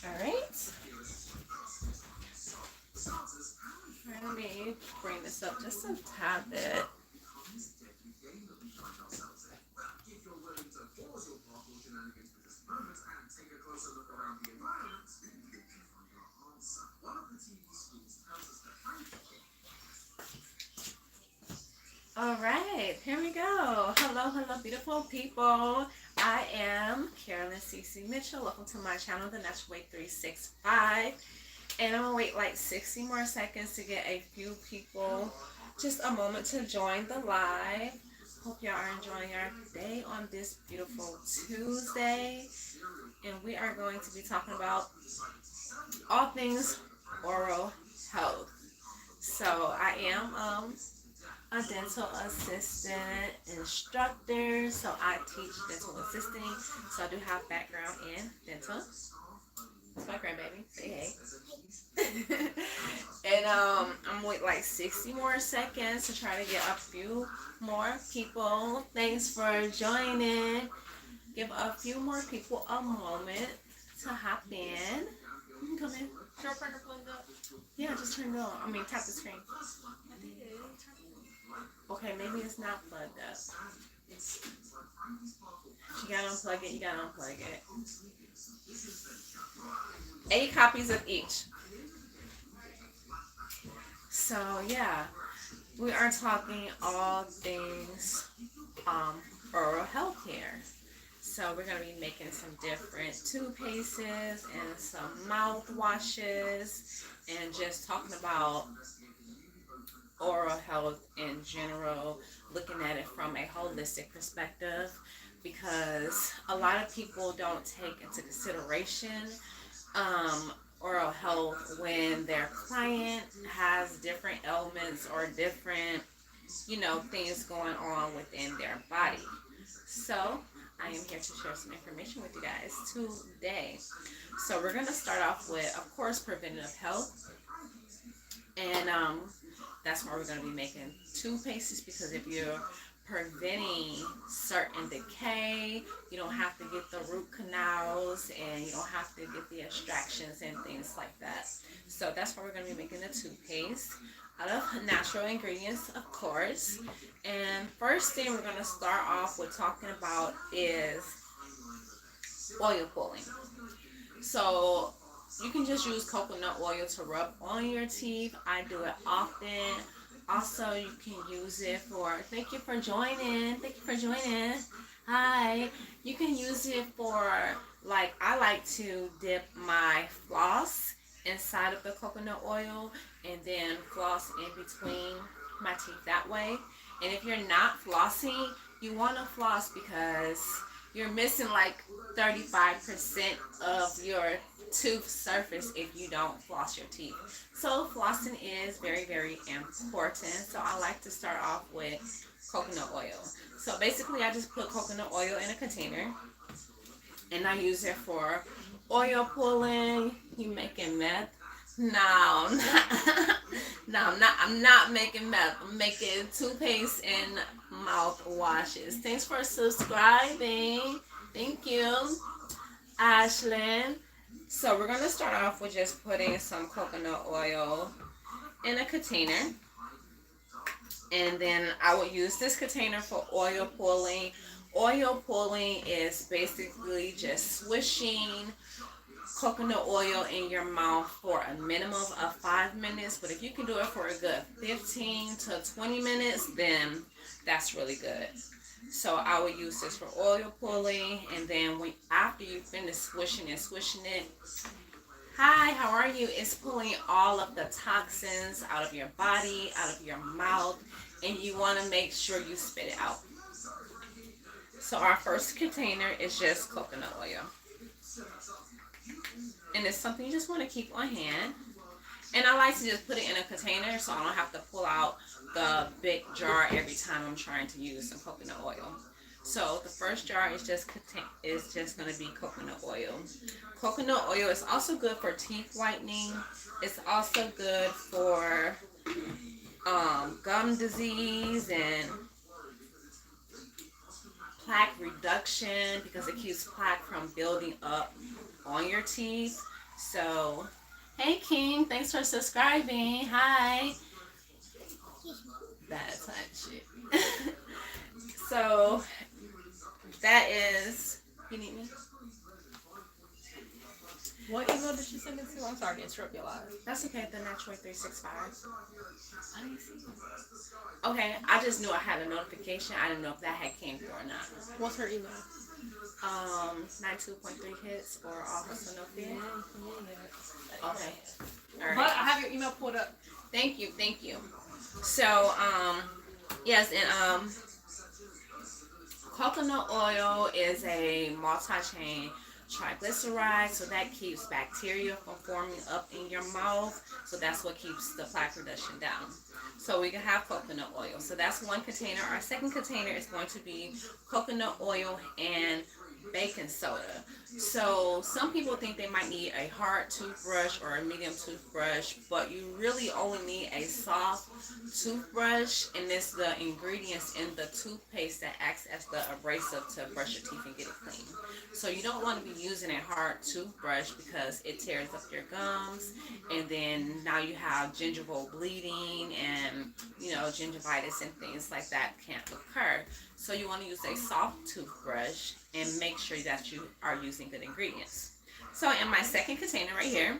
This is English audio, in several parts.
Alright. Let me bring this up just a tad bit. Alright, here we go. Hello, hello, beautiful people. I am Carolyn CC Mitchell. Welcome to my channel, The Natural Way 365. And I'm going to wait like 60 more seconds to get a few people, just a moment to join the live. Hope y'all are enjoying your day on this beautiful Tuesday. And we are going to be talking about all things oral health. So I am a dental assistant instructor, so I teach dental assisting, so I do have background in dental. It's my grandbaby, say hey. And I'm with like 60 more seconds to try to get a few more people. Thanks for joining. Give a few more people a moment to hop in. You can come in. Should I turn the plug up? Yeah, just turn it on. I mean, tap the screen. I did. Okay, maybe it's not plugged up. You gotta unplug it, you gotta unplug it. 8 copies of each. So yeah, we are talking all things oral health here. So we're gonna be making some different toothpastes and some mouthwashes and just talking about oral health in general, looking at it from a holistic perspective, because a lot of people don't take into consideration oral health when their client has different ailments or different, things going on within their body. So I am here to share some information with you guys today. So we're going to start off with, of course, preventative health. And that's why we're going to be making toothpastes, because if you're preventing certain decay, you don't have to get the root canals and you don't have to get the extractions and things like that. So that's why we're going to be making the toothpaste out of natural ingredients, of course. And first thing we're going to start off with talking about is oil pulling. So you can just use coconut oil to rub on your teeth. I do it often. Also, you can use it for, thank you for joining. Hi. You can use it for, like, I like to dip my floss inside of the coconut oil and then floss in between my teeth that way. And if you're not flossing, you want to floss because you're missing like 35% of your tooth surface if you don't floss your teeth. So flossing is very, very important. So I like to start off with coconut oil. So basically I just put coconut oil in a container and I use it for oil pulling. You making meth? No, I'm not making meth. I'm making toothpaste and mouthwashes. Thanks for subscribing. Thank you, Ashlyn. So we're going to start off with just putting some coconut oil in a container. And then I will use this container for oil pulling. Oil pulling is basically just swishing coconut oil in your mouth for a minimum of 5 minutes. But if you can do it for a good 15 to 20 minutes, then that's really good. So I will use this for oil pulling, and then after you finish swishing it, hi, how are you? It's pulling all of the toxins out of your body, out of your mouth, and you want to make sure you spit it out. So our first container is just coconut oil. And it's something you just want to keep on hand. And I like to just put it in a container so I don't have to pull out the big jar every time I'm trying to use some coconut oil. So the first jar is just going to be coconut oil. Coconut oil is also good for teeth whitening. It's also good for gum disease and plaque reduction, because it keeps plaque from building up on your teeth. So, hey King, thanks for subscribing. Hi. That's hot shit. So, that is. You need me? What email did she send it to? I'm sorry to interrupt your live. That's okay. The Natural 365. I didn't see it. Okay, I just knew I had a notification. I didn't know if that had came through or not. What's her email? 92.3 hits or Officer No Fear. Yeah. Okay. All right. But I have your email pulled up. Thank you. So, yes, and coconut oil is a multi-chain triglyceride, so that keeps bacteria from forming up in your mouth. So that's what keeps the plaque production down. So we can have coconut oil. So that's one container. Our second container is going to be coconut oil and baking soda. So some people think they might need a hard toothbrush or a medium toothbrush, but you really only need a soft toothbrush, and it's the ingredients in the toothpaste that acts as the abrasive to brush your teeth and get it clean. So you don't want to be using a hard toothbrush because it tears up your gums, and then now you have gingival bleeding and gingivitis and things like that can't occur. So you want to use a soft toothbrush and make sure that you are using good ingredients. So in my second container right here,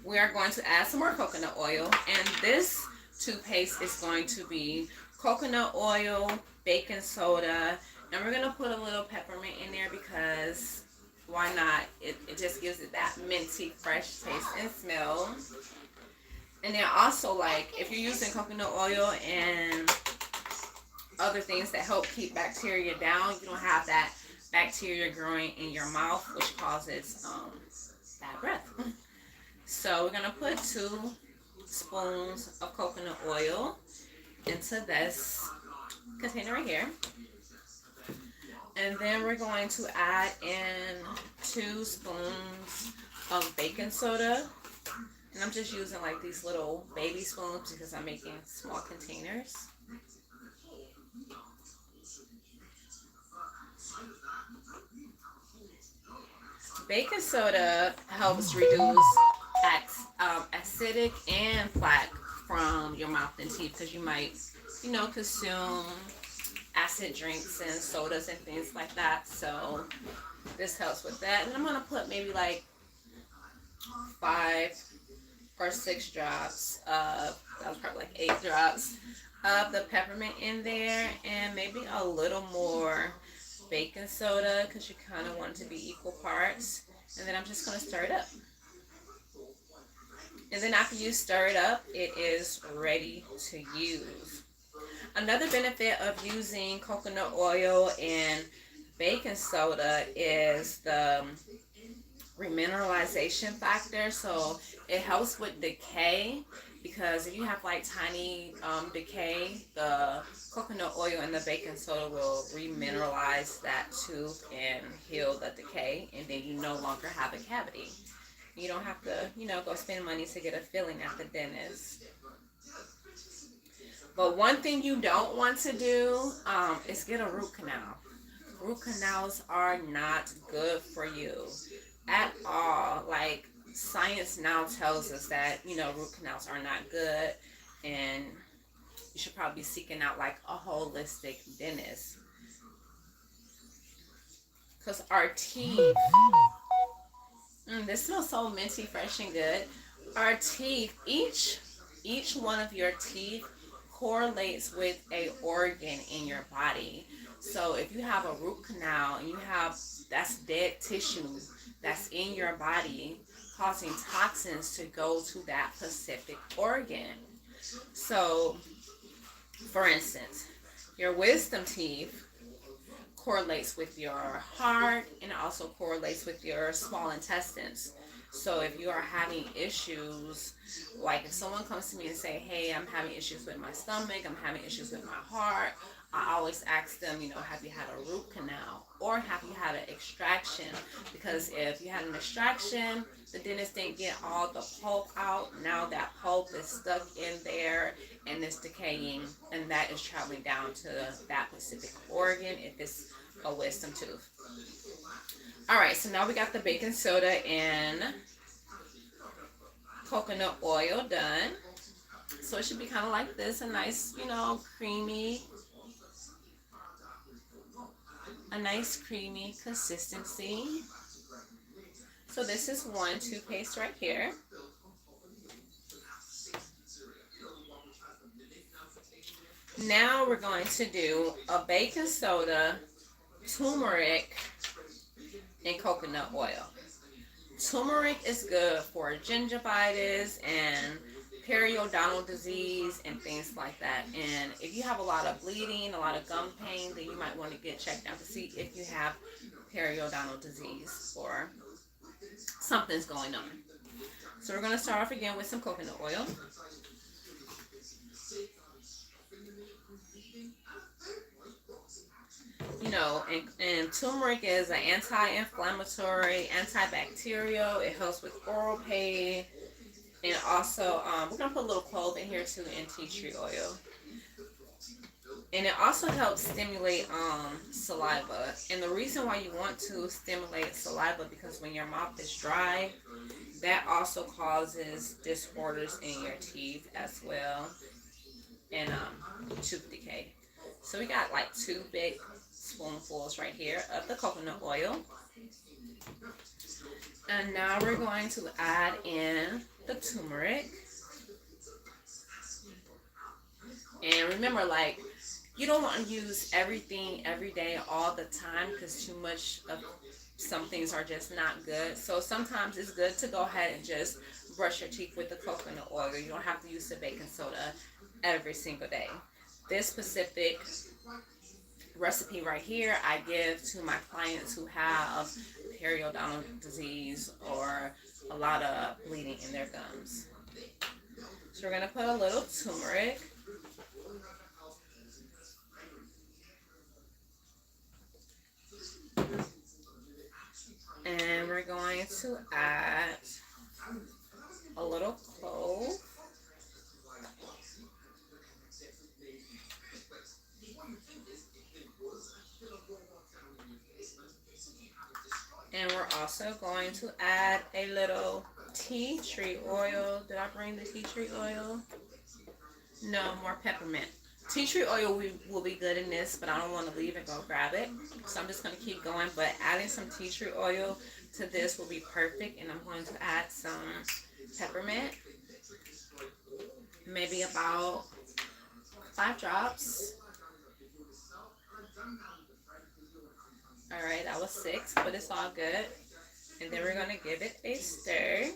we are going to add some more coconut oil, and this toothpaste is going to be coconut oil, baking soda, and we're going to put a little peppermint in there because why not? It just gives it that minty, fresh taste and smell. And then also, like, if you're using coconut oil and other things that help keep bacteria down, you don't have that bacteria growing in your mouth, which causes bad breath. So we're gonna put 2 spoons of coconut oil into this container right here, and then we're going to add in 2 spoons of baking soda. And I'm just using like these little baby spoons because I'm making small containers. Baking soda helps reduce acidic and plaque from your mouth and teeth because you might, consume acid drinks and sodas and things like that. So this helps with that. And I'm going to put maybe like 5 or 6 drops of, that was probably like 8 drops of the peppermint in there, and maybe a little more baking soda because you kind of want it to be equal parts. And then I'm just going to stir it up. And then after you stir it up, it is ready to use. Another benefit of using coconut oil and baking soda is the remineralization factor. So it helps with decay, because if you have like tiny decay, the coconut oil and the baking soda will remineralize that tooth and heal the decay, and then you no longer have a cavity. You don't have to, go spend money to get a filling at the dentist. But one thing you don't want to do is get a root canal. Root canals are not good for you at all. Like, science now tells us that, root canals are not good, and you should probably be seeking out like a holistic dentist. Because our teeth, this smells so minty, fresh, and good. Our teeth, each one of your teeth correlates with a organ in your body. So if you have a root canal and that's dead tissue that's in your body, causing toxins to go to that specific organ. So, for instance, your wisdom teeth correlates with your heart, and it also correlates with your small intestines. So if you are having issues, like if someone comes to me and say, hey, I'm having issues with my stomach, I'm having issues with my heart, I always ask them, have you had a root canal, or have you had an extraction? Because if you had an extraction, the dentist didn't get all the pulp out. Now that pulp is stuck in there and it's decaying, and that is traveling down to that specific organ if it's a wisdom tooth. Alright, so now we got the baking soda and coconut oil done. So it should be kind of like this, a nice, creamy, consistency. So this is one toothpaste right here. Now we're going to do a baking soda, turmeric, and coconut oil. Turmeric is good for gingivitis and periodontal disease and things like that. And if you have a lot of bleeding, a lot of gum pain, then you might want to get checked out to see if you have periodontal disease or something's going on. So we're going to start off again with some coconut oil. And turmeric is an anti-inflammatory, antibacterial. It helps with oral pain. And also, we're going to put a little clove in here too, and tea tree oil. And it also helps stimulate saliva. And the reason why you want to stimulate saliva, because when your mouth is dry, that also causes disorders in your teeth as well, and tooth decay. So we got like 2 big spoonfuls right here of the coconut oil. And now we're going to add in the turmeric. And remember, like, you don't want to use everything every day all the time, because too much of some things are just not good. So sometimes it's good to go ahead and just brush your teeth with the coconut oil. You don't have to use the baking soda every single day. This specific recipe right here I give to my clients who have periodontal disease or a lot of bleeding in their gums. So we're going to put a little turmeric. And we're going to add a little clove. And we're also going to add a little tea tree oil. Did I bring the tea tree oil? No, more peppermint. Tea tree oil will be good in this, but I don't want to leave and go grab it. So I'm just going to keep going. But adding some tea tree oil to this will be perfect. And I'm going to add some peppermint. Maybe about 5 drops. Alright, that was 6, but it's all good. And then we're going to give it a stir.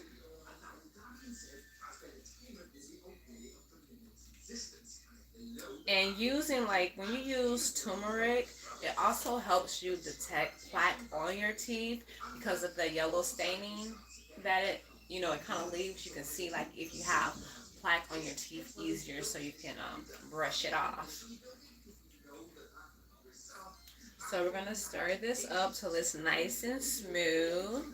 And using, like, when you use turmeric, it also helps you detect plaque on your teeth because of the yellow staining that it kind of leaves. You can see, like, if you have plaque on your teeth easier, so you can brush it off. So we're going to stir this up till it's nice and smooth.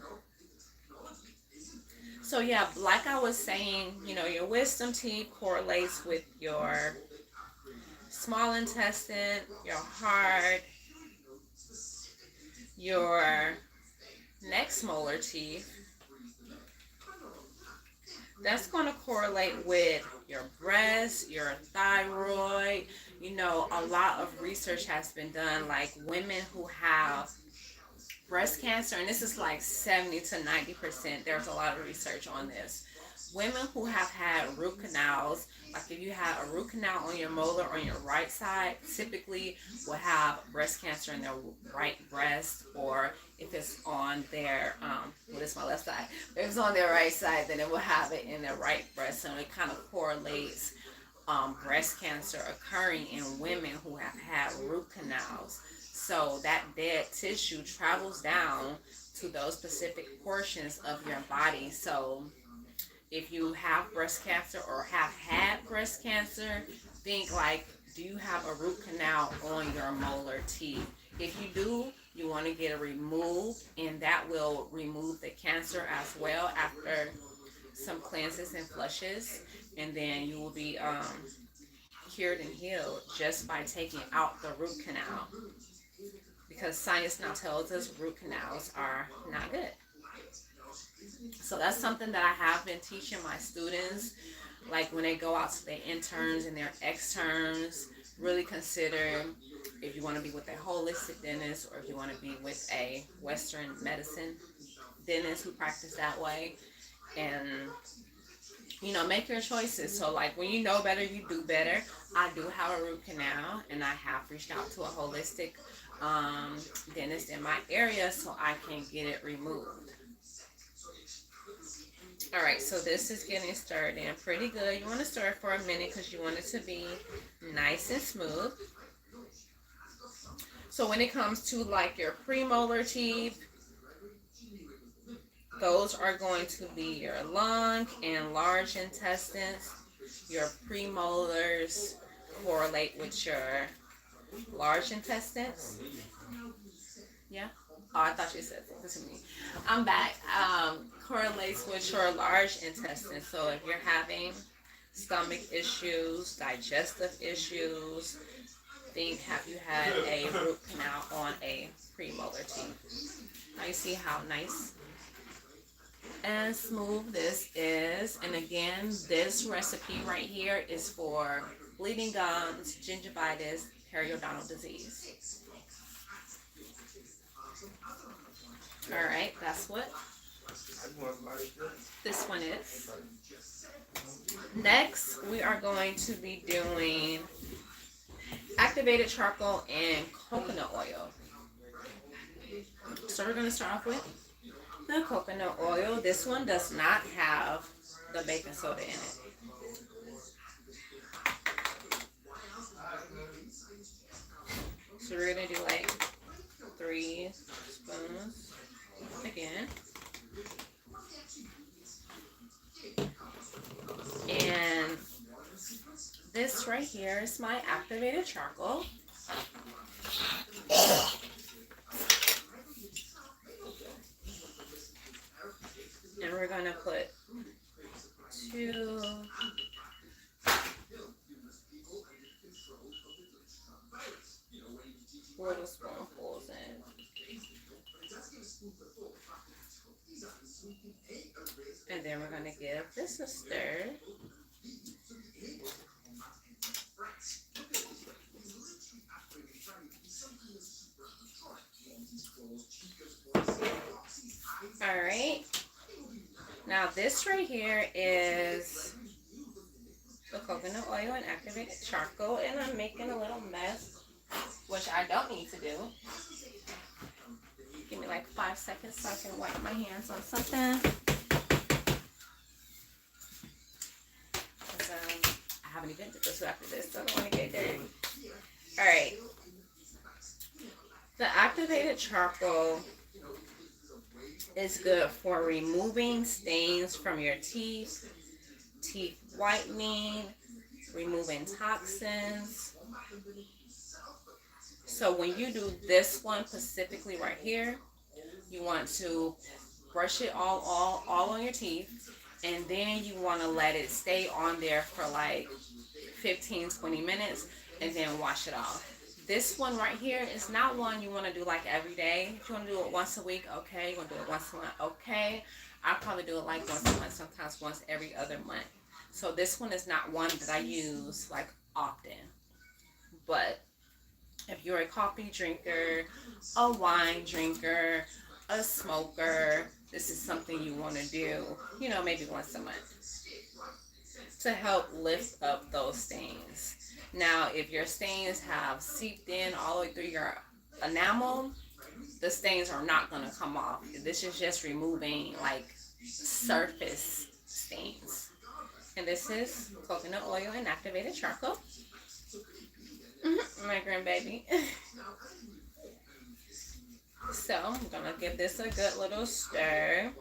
So yeah, like I was saying, your wisdom teeth correlates with your small intestine, your heart, your next molar teeth. That's going to correlate with your breast, your thyroid. A lot of research has been done, like women who have breast cancer, and this is like 70 to 90%. There's a lot of research on this. Women who have had root canals, like if you have a root canal on your molar on your right side, typically will have breast cancer in their right breast, or if it's on their, this is my left side, if it's on their right side, then it will have it in their right breast. So it kind of correlates breast cancer occurring in women who have had root canals. So that dead tissue travels down to those specific portions of your body. So if you have breast cancer or have had breast cancer, think like, do you have a root canal on your molar teeth? If you do, you want to get it removed, and that will remove the cancer as well after some cleanses and flushes. And then you will be cured and healed just by taking out the root canal. because science now tells us root canals are not good. So that's something that I have been teaching my students, like when they go out to their interns and their externs. Really consider if you want to be with a holistic dentist or if you want to be with a Western medicine dentist who practice that way, and make your choices. So like when you know better, you do better. I do have a root canal, and I have reached out to a holistic dentist in my area so I can get it removed. All right, so this is getting stirred in pretty good. You want to stir it for a minute because you want it to be nice and smooth. So when it comes to like your premolar teeth, those are going to be your long and large intestines. Your premolars correlate with your large intestines. Yeah? Oh, I thought you said something to me. I'm back. Correlates with your large intestine. So if you're having stomach issues, digestive issues, have you had a root canal on a premolar teeth? Now you see how nice and smooth this is. And again, this recipe right here is for bleeding gums, gingivitis, periodontal disease. All right, that's what this one is. Next, we are going to be doing activated charcoal and coconut oil. So we're going to start off with the coconut oil. This one does not have the baking soda in it. So we're going to do like 3 spoons again. And this right here is my activated charcoal. And we're going to put 2 little spoonfuls in. And then we're going to give this a stir. All right. Now this right here is the coconut oil and activated charcoal, and I'm making a little mess, which I don't need to do. Give me like 5 seconds so I can wipe my hands on something. I haven't even did this after this, so I don't want to get dirty. All right. The activated charcoal is good for removing stains from your teeth, teeth whitening, removing toxins. So when you do this one specifically right here, you want to brush it all on your teeth, and then you want to let it stay on there for like 15-20 minutes and then wash it off. This one right here is not one you want to do like every day. If you want to do it once a week, okay. You want to do it once a month, okay. I'll probably do it like once a month, sometimes once every other month. So this one is not one that I use like often. But if you're a coffee drinker, a wine drinker, a smoker, this is something you want to do, maybe once a month to help lift up those stains. Now, if your stains have seeped in all the way through your enamel, the stains are not going to come off. This is just removing like surface stains. And this is coconut oil and activated charcoal. My grandbaby. So I'm going to give this a good little stir.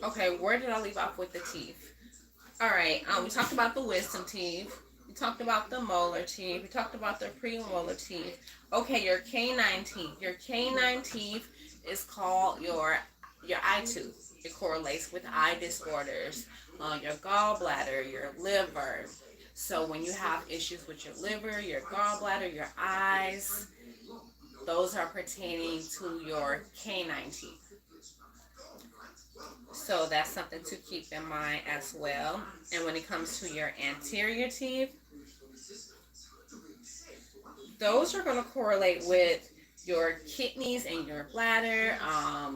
Okay, where did I leave off with the teeth? All right, we talked about the wisdom teeth. We talked about the molar teeth. We talked about the premolar teeth. Okay, your canine teeth. Your canine teeth is called your eye tooth. It correlates with eye disorders, your gallbladder, your liver. So when you have issues with your liver, your gallbladder, your eyes, those are pertaining to your canine teeth. So that's something to keep in mind as well. And when it comes to your anterior teeth, those are going to correlate with your kidneys and your bladder,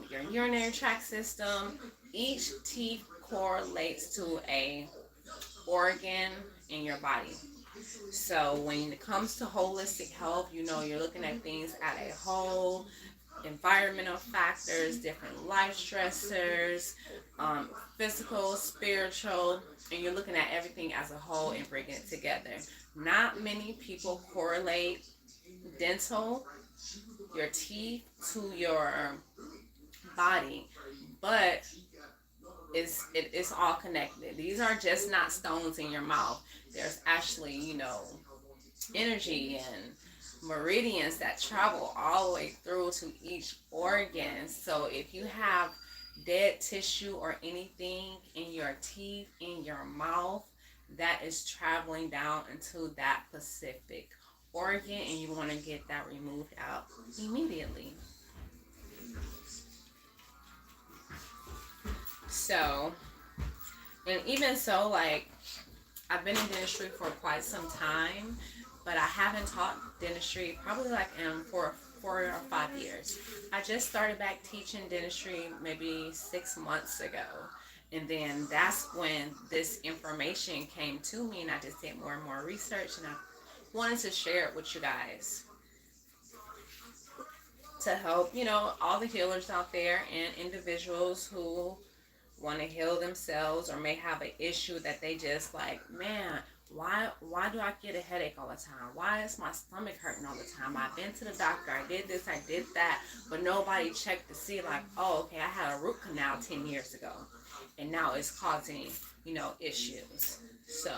your urinary tract system. Each teeth correlates to a organ in your body. So when it comes to holistic health, you're looking at things at a whole, environmental factors, different life stressors, physical, spiritual, and you're looking at everything as a whole and bringing it together. Not many people correlate dental, your teeth, to your body, but it's all connected. These are just not stones in your mouth. There's actually, energy and meridians that travel all the way through to each organ. So if you have dead tissue or anything in your teeth, in your mouth, that is traveling down into that specific organ, and you want to get that removed out immediately. So, and even so, like, I've been in dentistry for quite some time, but I haven't taught dentistry probably like in 4 or 5 years. I just started back teaching dentistry maybe 6 months ago. And then that's when this information came to me, and I just did more and more research, and I wanted to share it with you guys to help, all the healers out there and individuals who want to heal themselves or may have an issue that they just like, man, why do I get a headache all the time? Why is my stomach hurting all the time? I've been to the doctor, I did this, I did that, but nobody checked to see like, oh, okay, I had a root canal 10 years ago and now it's causing, issues. So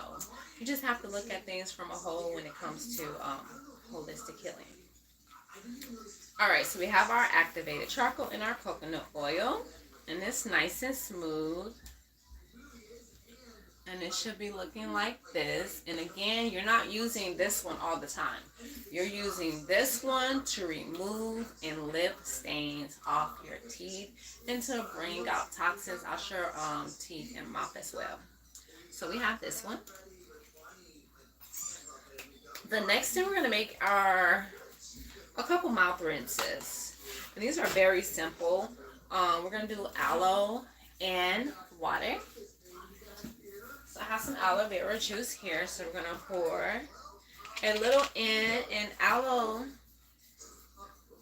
you just have to look at things from a whole when it comes to holistic healing. All right, so we have our activated charcoal and our coconut oil, and it's nice and smooth, and it should be looking like this. And again, you're not using this one all the time. You're using this one to remove and lift stains off your teeth and to bring out toxins out your teeth and mouth as well. So we have this one. The next thing we're going to make are a couple mouth rinses, and these are very simple. We're going to do aloe and water. So I have some aloe vera juice here, so we're going to pour a little in, and aloe,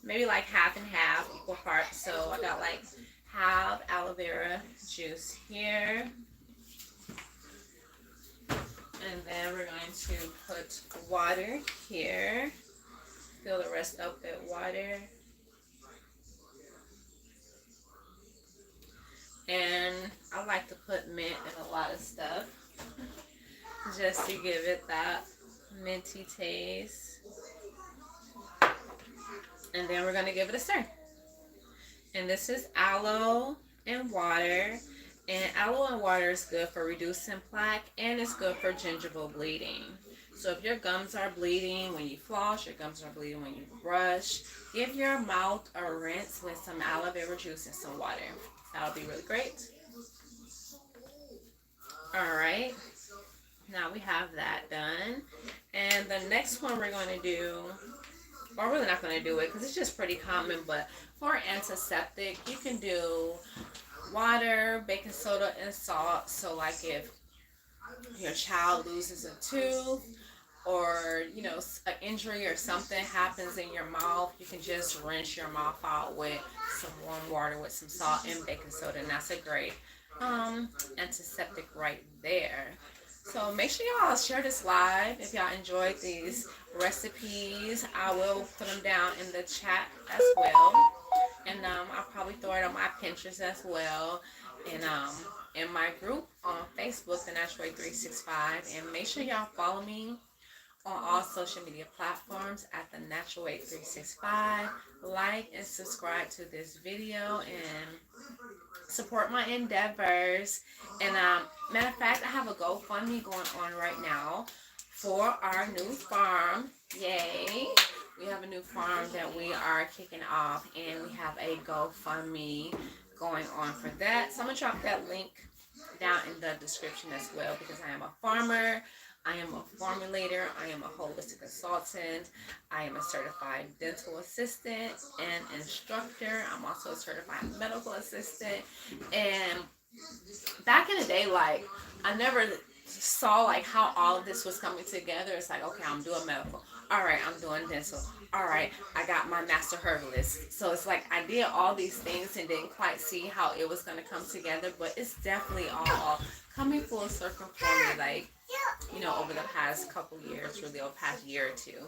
maybe like half and half, equal parts. So I got like half aloe vera juice here. And then we're going to put water here. Fill the rest up with water. And I like to put mint in a lot of stuff, just to give it that minty taste. And then we're going to give it a stir. And this is aloe and water. And aloe and water is good for reducing plaque, and it's good for gingival bleeding. So if your gums are bleeding when you floss, your gums are bleeding when you brush, give your mouth a rinse with some aloe vera juice and some water. That'll be really great. Alright, now we have that done. And the next one we're going to do, or we're really not going to do it because it's just pretty common, but for antiseptic, you can do water, baking soda, and salt. So like if your child loses a tooth, or an injury or something happens in your mouth, you can just rinse your mouth out with some warm water with some salt and baking soda, and that's a great antiseptic right there. So make sure y'all share this live if y'all enjoyed these recipes. I will put them down in the chat as well, and I'll probably throw it on my Pinterest as well, and in my group on Facebook, The Natural Way 365. And make sure y'all follow me on all social media platforms at The Natural Way 365. Like and subscribe to this video and support my endeavors. And matter of fact, I have a GoFundMe going on right now. for our new farm. Yay! We have a new farm that we are kicking off, and we have a GoFundMe going on for that. So I'm gonna drop that link down in the description as well, because I am a farmer, I am a formulator, I am a holistic consultant, I am a certified dental assistant and instructor. I'm also a certified medical assistant. And back in the day, like, I never saw like how all of this was coming together. It's like, okay, I'm doing medical, all right, I'm doing dental, all right, I got my master herbalist. So it's like I did all these things and didn't quite see how it was going to come together, but it's definitely all coming full circle for me, like, you know, over the past couple years, really over the past year or two.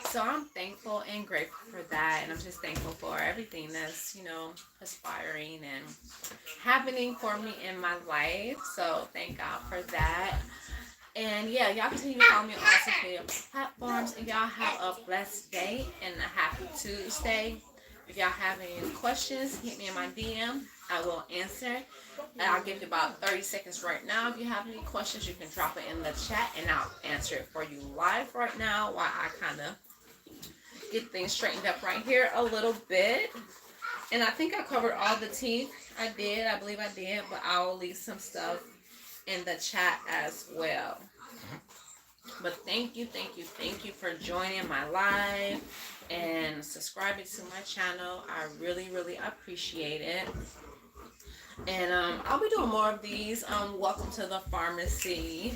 So I'm thankful and grateful for that, and I'm just thankful for everything that's, you know, aspiring and happening for me in my life. So thank God for that. And yeah, y'all continue to follow me on all social media platforms, and y'all have a blessed day and a happy Tuesday. If y'all have any questions, hit me in my DM. I will answer. And I'll give you about 30 seconds right now. If you have any questions, you can drop it in the chat, and I'll answer it for you live right now while I kind of get things straightened up right here a little bit. And I think I covered all the teeth. I believe I did, but I'll leave some stuff in the chat as well. But thank you for joining my live and subscribing to my channel. I really appreciate it. And I'll be doing more of these welcome to the pharmacy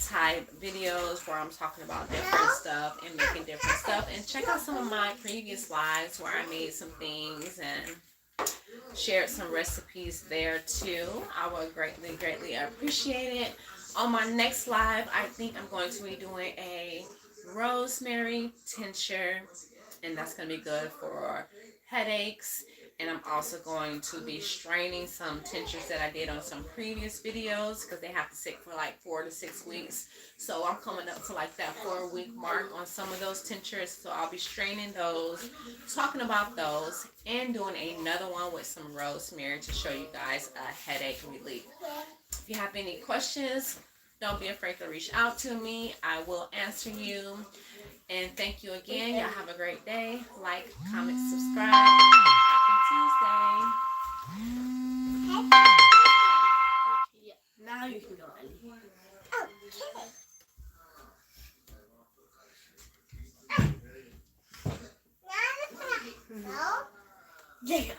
type videos where I'm talking about different stuff and making different stuff. And check out some of my previous lives where I made some things and shared some recipes there too. I would greatly appreciate it. On my next live, I think I'm going to be doing a rosemary tincture, and that's going to be good for headaches. And I'm also going to be straining some tinctures that I did on some previous videos, because they have to sit for like 4 to 6 weeks. So I'm coming up to like that 4-week mark on some of those tinctures. So I'll be straining those, talking about those, and doing another one with some rosemary to show you guys a headache relief. If you have any questions, don't be afraid to reach out to me. I will answer you. And thank you again. Y'all have a great day. Like, comment, subscribe. Happy Tuesday. Yeah. Now you can go, Ellie. Okay. Yeah.